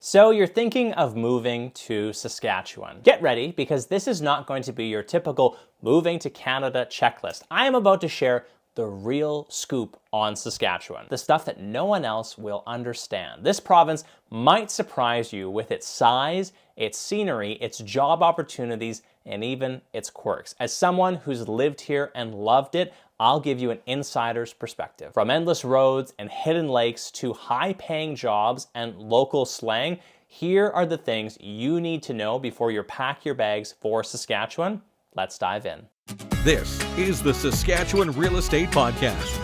So you're thinking of moving to Saskatchewan. Get ready, because this is not going to be your typical moving to Canada checklist. I am about to share the real scoop on Saskatchewan, the stuff that no one else will understand. This province might surprise you with its size, its scenery, its job opportunities, and even its quirks. As someone who's lived here and loved it, I'll give you an insider's perspective. From endless roads and hidden lakes to high-paying jobs and local slang, here are the things you need to know before you pack your bags for Saskatchewan. Let's dive in. This is the Saskatchewan Real Estate Podcast.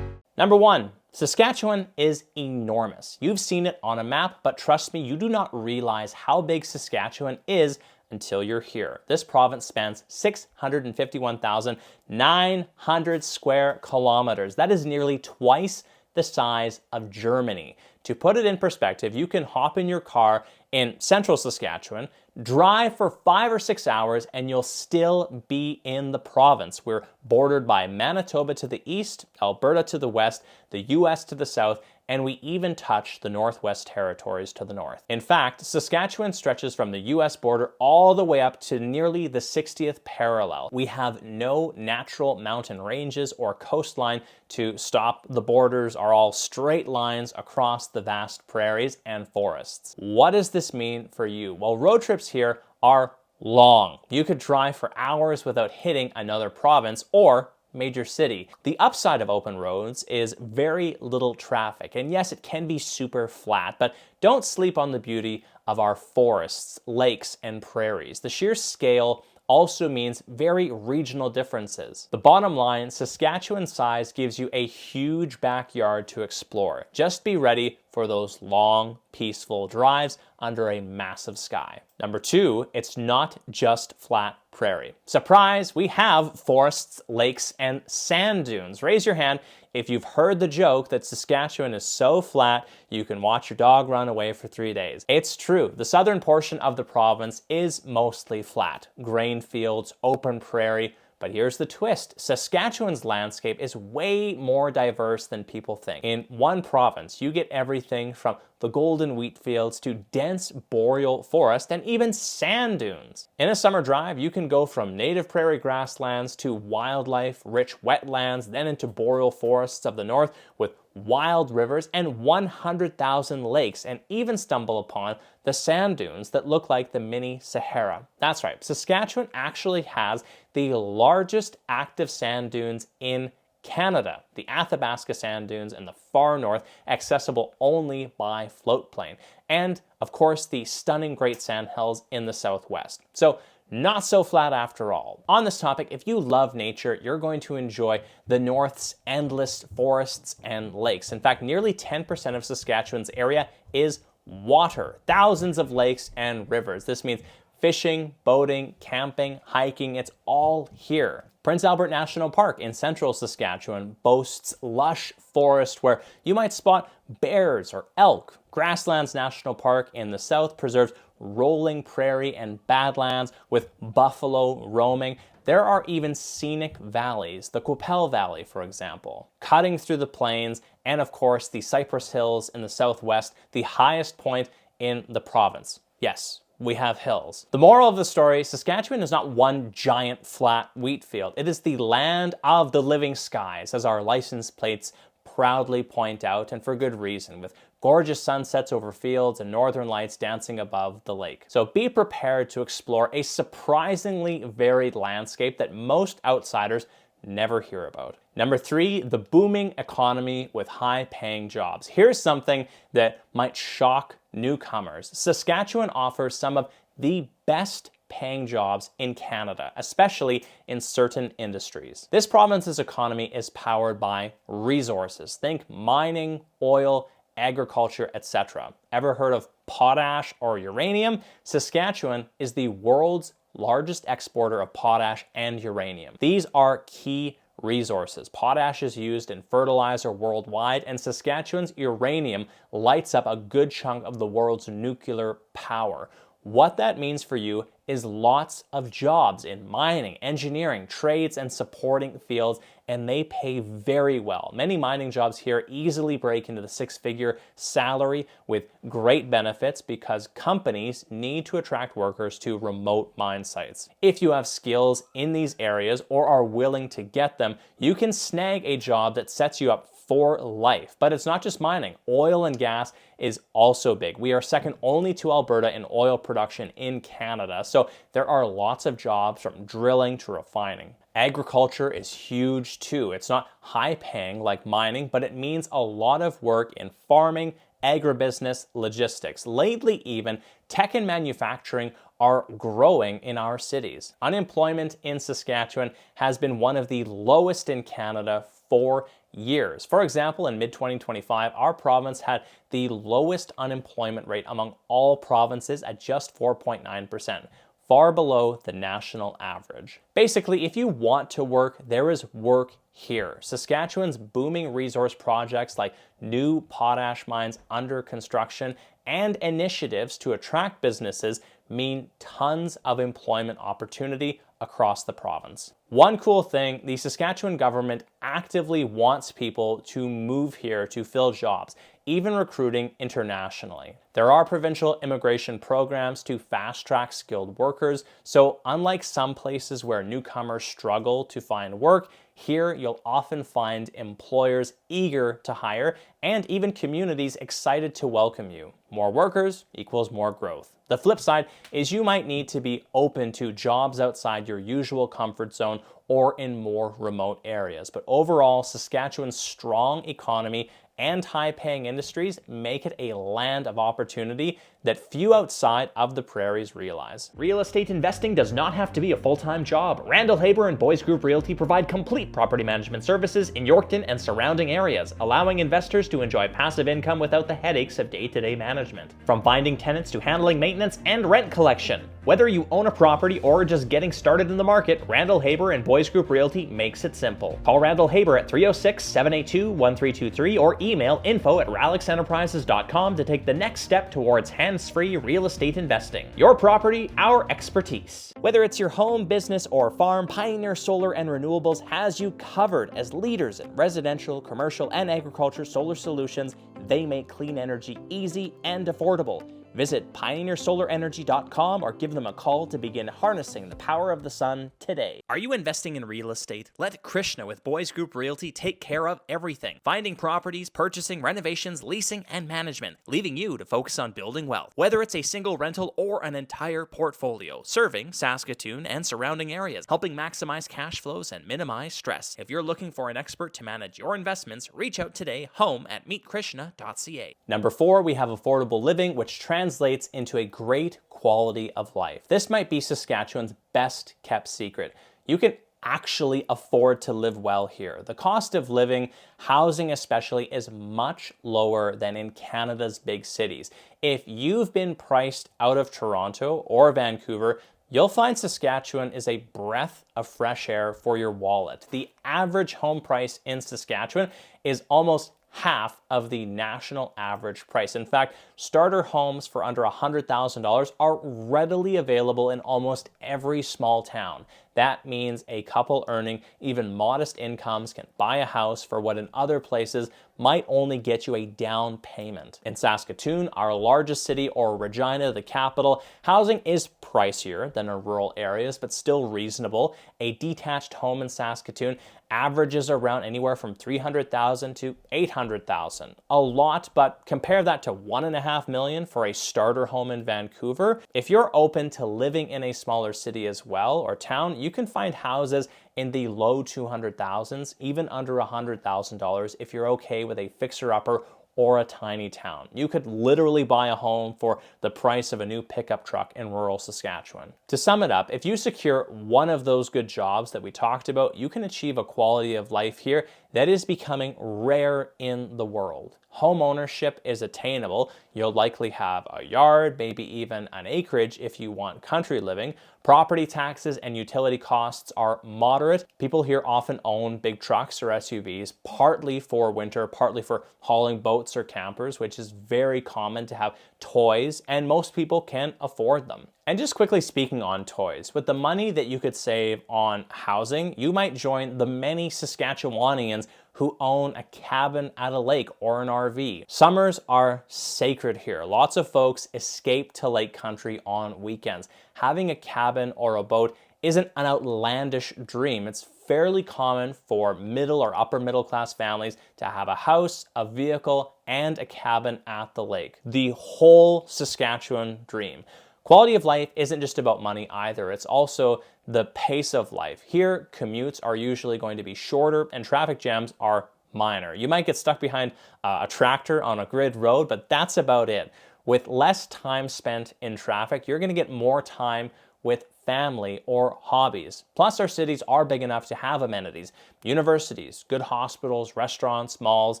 Number one, Saskatchewan is enormous. You've seen it on a map, but trust me, you do not realize how big Saskatchewan is until you're here. This province spans 651,900 square kilometers. That is nearly twice the size of Germany. To put it in perspective, you can hop in your car in central Saskatchewan, drive for 5 or 6 hours, and you'll still be in the province. We're bordered by Manitoba to the east, Alberta to the west, the US to the south, and we even touch the Northwest Territories to the north. In fact, Saskatchewan stretches from the US border all the way up to nearly the 60th parallel. We have no natural mountain ranges or coastline to stop. The borders are all straight lines across the vast prairies and forests. What does this mean for you? Well, road trips here are long. You could drive for hours without hitting another province or major city. The upside of open roads is very little traffic. And yes, it can be super flat, but don't sleep on the beauty of our forests, lakes, and prairies. The sheer scale also means very regional differences. The bottom line, Saskatchewan's size gives you a huge backyard to explore. Just be ready for those long, peaceful drives under a massive sky. Number two, it's not just flat prairie. Surprise, we have forests, lakes, and sand dunes. Raise your hand if you've heard the joke that Saskatchewan is so flat you can watch your dog run away for 3 days. It's true. The southern portion of the province is mostly flat. Grain fields, open prairie. But here's the twist. Saskatchewan's landscape is way more diverse than people think. In one province, you get everything from the golden wheat fields to dense boreal forest and even sand dunes. In a summer drive, you can go from native prairie grasslands to wildlife-rich wetlands, then into boreal forests of the north with wild rivers and 100,000 lakes, and even stumble upon the sand dunes that look like the mini Sahara. That's right, Saskatchewan actually has the largest active sand dunes in Canada, the Athabasca Sand Dunes in the far north, accessible only by float plane. And, of course, the stunning Great Sand Hills in the southwest. So, not so flat after all. On this topic, if you love nature, you're going to enjoy the North's endless forests and lakes. In fact, nearly 10% of Saskatchewan's area is water. Thousands of lakes and rivers. This means fishing, boating, camping, hiking, it's all here. Prince Albert National Park in central Saskatchewan boasts lush forest where you might spot bears or elk. Grasslands National Park in the south preserves rolling prairie and badlands with buffalo roaming. There are even scenic valleys, the Qu'Appelle Valley, for example, cutting through the plains, and of course the Cypress Hills in the southwest, the highest point in the province. Yes, we have hills. The moral of the story, Saskatchewan is not one giant flat wheat field. It is the land of the living skies, as our license plates proudly point out, and for good reason, with gorgeous sunsets over fields and northern lights dancing above the lake. So be prepared to explore a surprisingly varied landscape that most outsiders never hear about. Number three, the booming economy with high-paying jobs. Here's something that might shock newcomers. Saskatchewan offers some of the best paying jobs in Canada, especially in certain industries. This province's economy is powered by resources. Think mining, oil, agriculture, etc. Ever heard of potash or uranium? Saskatchewan is the world's largest exporter of potash and uranium. These are key resources. Potash is used in fertilizer worldwide, and Saskatchewan's uranium lights up a good chunk of the world's nuclear power. What that means for you is lots of jobs in mining, engineering, trades, and supporting fields, and they pay very well. Many mining jobs here easily break into the six-figure salary with great benefits because companies need to attract workers to remote mine sites. If you have skills in these areas or are willing to get them, you can snag a job that sets you up for life. But it's not just mining. Oil and gas is also big. We are second only to Alberta in oil production in Canada, so there are lots of jobs from drilling to refining. Agriculture is huge too. It's not high paying like mining, but it means a lot of work in farming, agribusiness, logistics. Lately even, tech and manufacturing are growing in our cities. Unemployment in Saskatchewan has been one of the lowest in Canada for years. For example, in mid-2025, our province had the lowest unemployment rate among all provinces at just 4.9%. Far below the national average. Basically, if you want to work, there is work here. Saskatchewan's booming resource projects like new potash mines under construction and initiatives to attract businesses mean tons of employment opportunity across the province. One cool thing, the Saskatchewan government actively wants people to move here to fill jobs, even recruiting internationally. There are provincial immigration programs to fast-track skilled workers, so unlike some places where newcomers struggle to find work, here you'll often find employers eager to hire and even communities excited to welcome you. More workers equals more growth. The flip side is you might need to be open to jobs outside your usual comfort zone or in more remote areas. But overall, Saskatchewan's strong economy and high-paying industries make it a land of opportunity that few outside of the prairies realize. Real estate investing does not have to be a full-time job. Randall, Hoeber, and Boys Group Realty provide complete property management services in Yorkton and surrounding areas, allowing investors to enjoy passive income without the headaches of day-to-day management. From finding tenants to handling maintenance and rent collection. Whether you own a property or are just getting started in the market, Randall, Hoeber, and Boys Group Realty makes it simple. Call Randall Hoeber at 306-782-1323 or email info@ralixenterprises.com to take the next step towards hands-free real estate investing. Your property, our expertise. Whether it's your home, business, or farm, Pioneer Solar and Renewables has you covered. As leaders in residential, commercial, and agriculture solar solutions, they make clean energy easy and affordable. Visit pioneersolarenergy.com or give them a call to begin harnessing the power of the sun today. Are you investing in real estate? Let Krishna with Boys Group Realty take care of everything. Finding properties, purchasing, renovations, leasing, and management, leaving you to focus on building wealth. Whether it's a single rental or an entire portfolio, serving Saskatoon and surrounding areas, helping maximize cash flows and minimize stress. If you're looking for an expert to manage your investments, reach out today, home@meetkrishna.ca. Number 4, we have affordable living, which translates into a great quality of life. This might be Saskatchewan's best kept secret. You can actually afford to live well here. The cost of living, housing especially, is much lower than in Canada's big cities. If you've been priced out of Toronto or Vancouver, you'll find Saskatchewan is a breath of fresh air for your wallet. The average home price in Saskatchewan is almost half of the national average price. In fact, starter homes for under $100,000 are readily available in almost every small town. That means a couple earning even modest incomes can buy a house for what in other places might only get you a down payment. In Saskatoon, our largest city, or Regina, the capital, housing is pricier than in rural areas, but still reasonable. A detached home in Saskatoon averages around anywhere from $300,000 to $800,000. A lot, but compare that to $1.5 million for a starter home in Vancouver. If you're open to living in a smaller city as well, or town, you can find houses in the low 200,000s, even under $100,000 if you're okay with a fixer-upper or a tiny town. You could literally buy a home for the price of a new pickup truck in rural Saskatchewan. To sum it up, if you secure one of those good jobs that we talked about, you can achieve a quality of life here that is becoming rare in the world. Home ownership is attainable. You'll likely have a yard, maybe even an acreage if you want country living. Property taxes and utility costs are moderate. People here often own big trucks or SUVs, partly for winter, partly for hauling boats or campers, which is very common to have toys, and most people can afford them. And just quickly speaking on toys, with the money that you could save on housing, you might join the many Saskatchewanians who own a cabin at a lake or an RV. Summers are sacred here. Lots of folks escape to lake country on weekends. Having a cabin or a boat isn't an outlandish dream. It's fairly common for middle or upper middle class families to have a house, a vehicle, and a cabin at the lake. The whole Saskatchewan dream. Quality of life isn't just about money either. It's also the pace of life. Here, commutes are usually going to be shorter and traffic jams are minor. You might get stuck behind a tractor on a grid road, but that's about it. With less time spent in traffic, you're going to get more time with family or hobbies. Plus, our cities are big enough to have amenities, universities, good hospitals, restaurants, malls,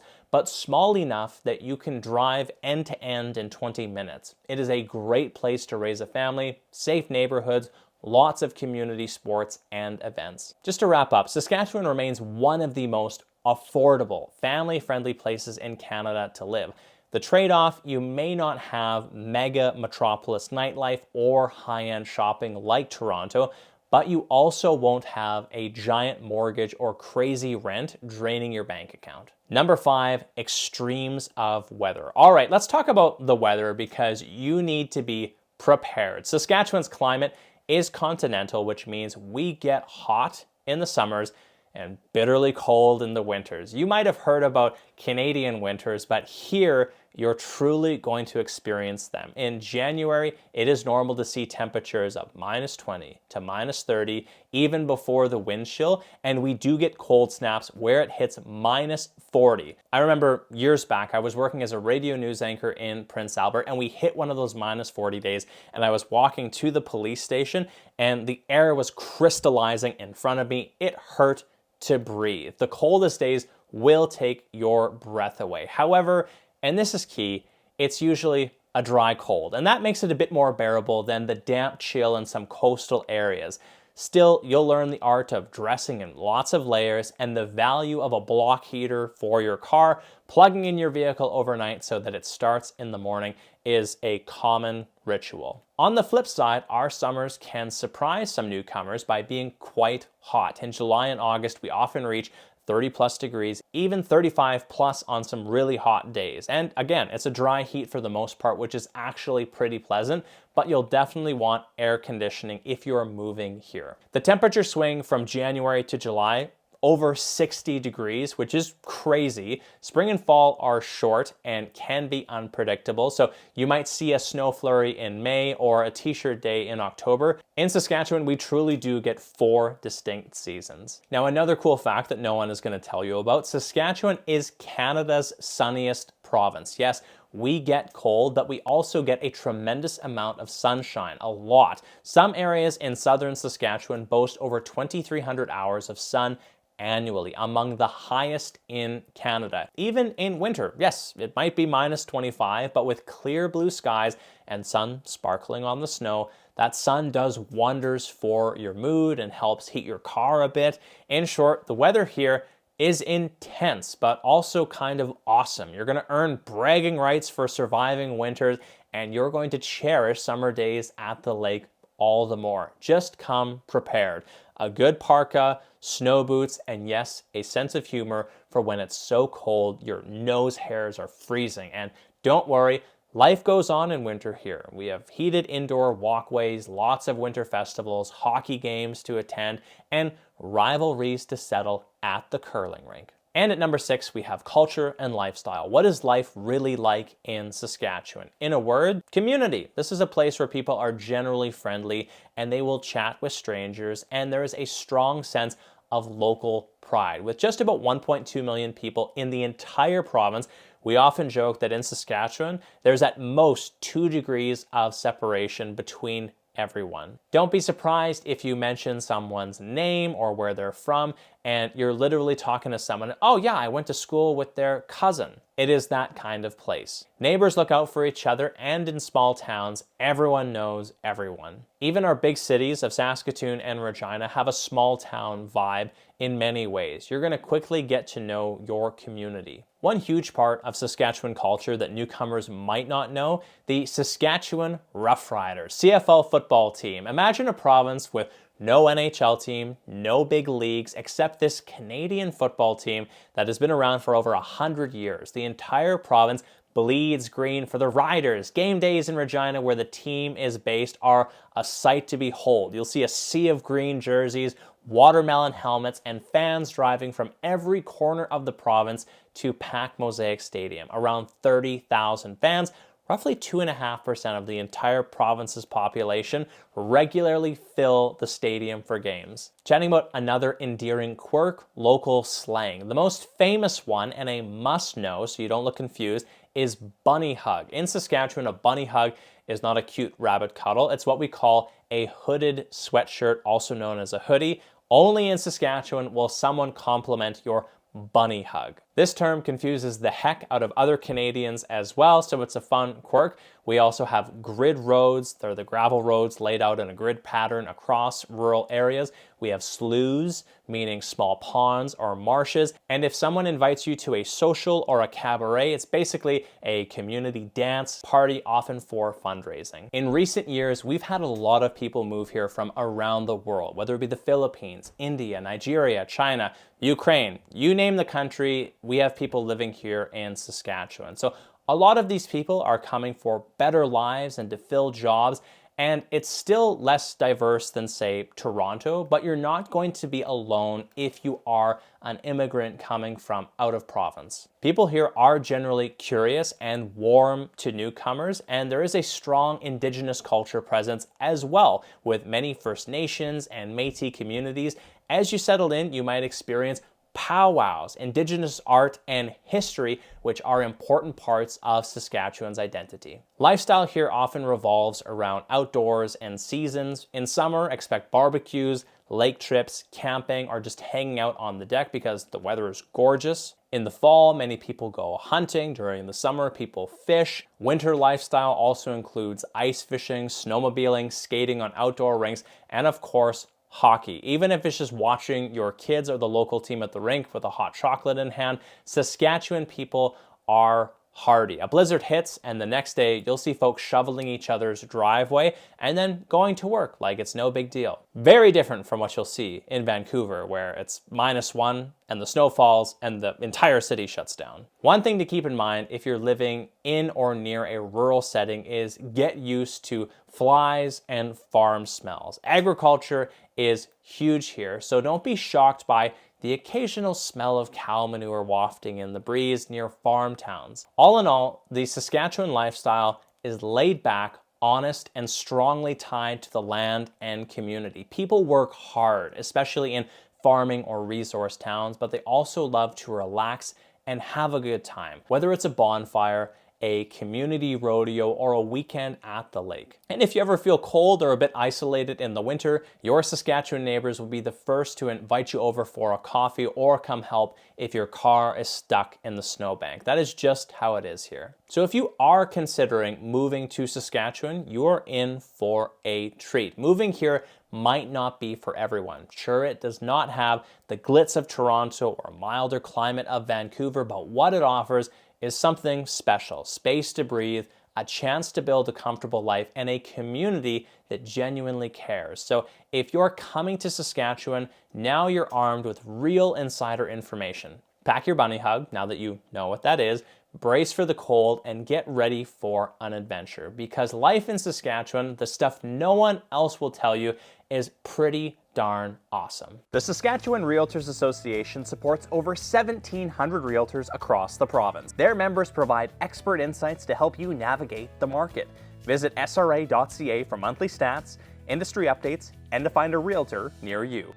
but small enough that you can drive end to end in 20 minutes. It is a great place to raise a family, safe neighborhoods, lots of community sports and events. Just to wrap up, Saskatchewan remains one of the most affordable, family-friendly places in Canada to live. The trade-off, you may not have mega metropolis nightlife or high-end shopping like Toronto, but you also won't have a giant mortgage or crazy rent draining your bank account. Number 5, extremes of weather. All right, let's talk about the weather because you need to be prepared. Saskatchewan's climate is continental, which means we get hot in the summers and bitterly cold in the winters. You might have heard about Canadian winters, but here you're truly going to experience them. In January, it is normal to see temperatures of -20 to -30, even before the wind chill, and we do get cold snaps where it hits -40. I remember years back, I was working as a radio news anchor in Prince Albert, and we hit one of those -40 days, and I was walking to the police station, and the air was crystallizing in front of me. It hurt to breathe. The coldest days will take your breath away. However, and this is key, it's usually a dry cold, and that makes it a bit more bearable than the damp chill in some coastal areas. Still, you'll learn the art of dressing in lots of layers and the value of a block heater for your car. Plugging in your vehicle overnight so that it starts in the morning is a common ritual. On the flip side, our summers can surprise some newcomers by being quite hot. In July and August, we often reach 30 plus degrees, even 35 plus on some really hot days. And again, it's a dry heat for the most part, which is actually pretty pleasant, but you'll definitely want air conditioning if you are moving here. The temperature swing from January to July, over 60 degrees, which is crazy. Spring and fall are short and can be unpredictable, so you might see a snow flurry in May or a t-shirt day in October. In Saskatchewan, we truly do get 4 distinct seasons. Now, another cool fact that no one is going to tell you about, Saskatchewan is Canada's sunniest province. Yes, we get cold, but we also get a tremendous amount of sunshine, a lot. Some areas in southern Saskatchewan boast over 2,300 hours of sun annually, among the highest in Canada. Even in winter, yes, it might be -25, but with clear blue skies and sun sparkling on the snow, that sun does wonders for your mood and helps heat your car a bit. In short, the weather here is intense, but also kind of awesome. You're going to earn bragging rights for surviving winters, and you're going to cherish summer days at the lake all the more. Just come prepared. A good parka, snow boots, and yes, a sense of humor for when it's so cold your nose hairs are freezing. And don't worry, life goes on in winter here. We have heated indoor walkways, lots of winter festivals, hockey games to attend, and rivalries to settle at the curling rink. And at number 6, we have culture and lifestyle. What is life really like in Saskatchewan? In a word, community. This is a place where people are generally friendly and they will chat with strangers, and there is a strong sense of local pride. With just about 1.2 million people in the entire province, we often joke that in Saskatchewan, there's at most 2 degrees of separation between everyone. Don't be surprised if you mention someone's name or where they're from and you're literally talking to someone, oh yeah, I went to school with their cousin. It is that kind of place. Neighbors look out for each other, and in small towns, everyone knows everyone. Even our big cities of Saskatoon and Regina have a small town vibe in many ways. You're going to quickly get to know your community. One huge part of Saskatchewan culture that newcomers might not know, the Saskatchewan Roughriders, CFL football team. Imagine a province with no NHL team, no big leagues, except this Canadian football team that has been around for over 100 years. The entire province bleeds green for the Riders. Game days in Regina, where the team is based, are a sight to behold. You'll see a sea of green jerseys, watermelon helmets, and fans driving from every corner of the province to pack Mosaic Stadium. Around 30,000 fans, roughly 2.5% of the entire province's population, regularly fill the stadium for games. Chatting about another endearing quirk, local slang. The most famous one, and a must-know so you don't look confused, is bunny hug. In Saskatchewan, a bunny hug is not a cute rabbit cuddle. It's what we call a hooded sweatshirt, also known as a hoodie. Only in Saskatchewan will someone compliment your bunny hug. This term confuses the heck out of other Canadians as well, so it's a fun quirk. We also have grid roads. They're the gravel roads laid out in a grid pattern across rural areas. We have sloughs, meaning small ponds or marshes. And if someone invites you to a social or a cabaret, it's basically a community dance party, often for fundraising. In recent years, we've had a lot of people move here from around the world, whether it be the Philippines, India, Nigeria, China, Ukraine, you name the country, we have people living here in Saskatchewan. So a lot of these people are coming for better lives and to fill jobs, and it's still less diverse than, say, Toronto, but you're not going to be alone if you are an immigrant coming from out of province. People here are generally curious and warm to newcomers, and there is a strong Indigenous culture presence as well, with many First Nations and Métis communities. As you settle in, you might experience powwows, Indigenous art, and history, which are important parts of Saskatchewan's identity. Lifestyle here often revolves around outdoors and seasons. In summer, expect barbecues, lake trips, camping, or just hanging out on the deck because the weather is gorgeous. In the fall, many people go hunting. During the summer, people fish. Winter lifestyle also includes ice fishing, snowmobiling, skating on outdoor rinks, and of course, hockey. Even if it's just watching your kids or the local team at the rink with a hot chocolate in hand, Saskatchewan people are hardy. A blizzard hits and the next day you'll see folks shoveling each other's driveway and then going to work like it's no big deal. Very different from what you'll see in Vancouver, where it's -1 and the snow falls and the entire city shuts down. One thing to keep in mind if you're living in or near a rural setting is get used to flies and farm smells. Agriculture is huge here, so don't be shocked by the occasional smell of cow manure wafting in the breeze near farm towns. All in all, the Saskatchewan lifestyle is laid back, honest, and strongly tied to the land and community. People work hard, especially in farming or resource towns, but they also love to relax and have a good time, whether it's a bonfire, a community rodeo, or a weekend at the lake. And if you ever feel cold or a bit isolated in the winter, your Saskatchewan neighbors will be the first to invite you over for a coffee or come help if your car is stuck in the snowbank. That is just how it is here. So if you are considering moving to Saskatchewan, you are in for a treat. Moving here might not be for everyone. Sure, it does not have the glitz of Toronto or milder climate of Vancouver, but what it offers is something special. Space to breathe, a chance to build a comfortable life, and a community that genuinely cares. So if you're coming to Saskatchewan, now you're armed with real insider information. Pack your bunny hug, now that you know what that is, brace for the cold, and get ready for an adventure. Because life in Saskatchewan, the stuff no one else will tell you, is pretty darn awesome. The Saskatchewan Realtors Association supports over 1,700 realtors across the province. Their members provide expert insights to help you navigate the market. Visit sra.ca for monthly stats, industry updates, and to find a realtor near you.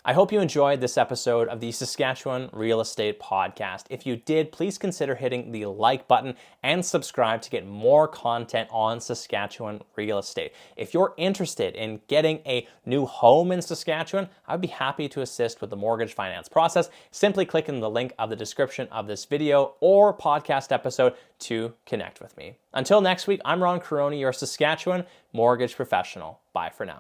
I hope you enjoyed this episode of the Saskatchewan Real Estate Podcast. If you did, please consider hitting the like button and subscribe to get more content on Saskatchewan real estate. If you're interested in getting a new home in Saskatchewan, I'd be happy to assist with the mortgage finance process. Simply click in the link of the description of this video or podcast episode to connect with me. Until next week, I'm Ron Quaroni, your Saskatchewan mortgage professional. Bye for now.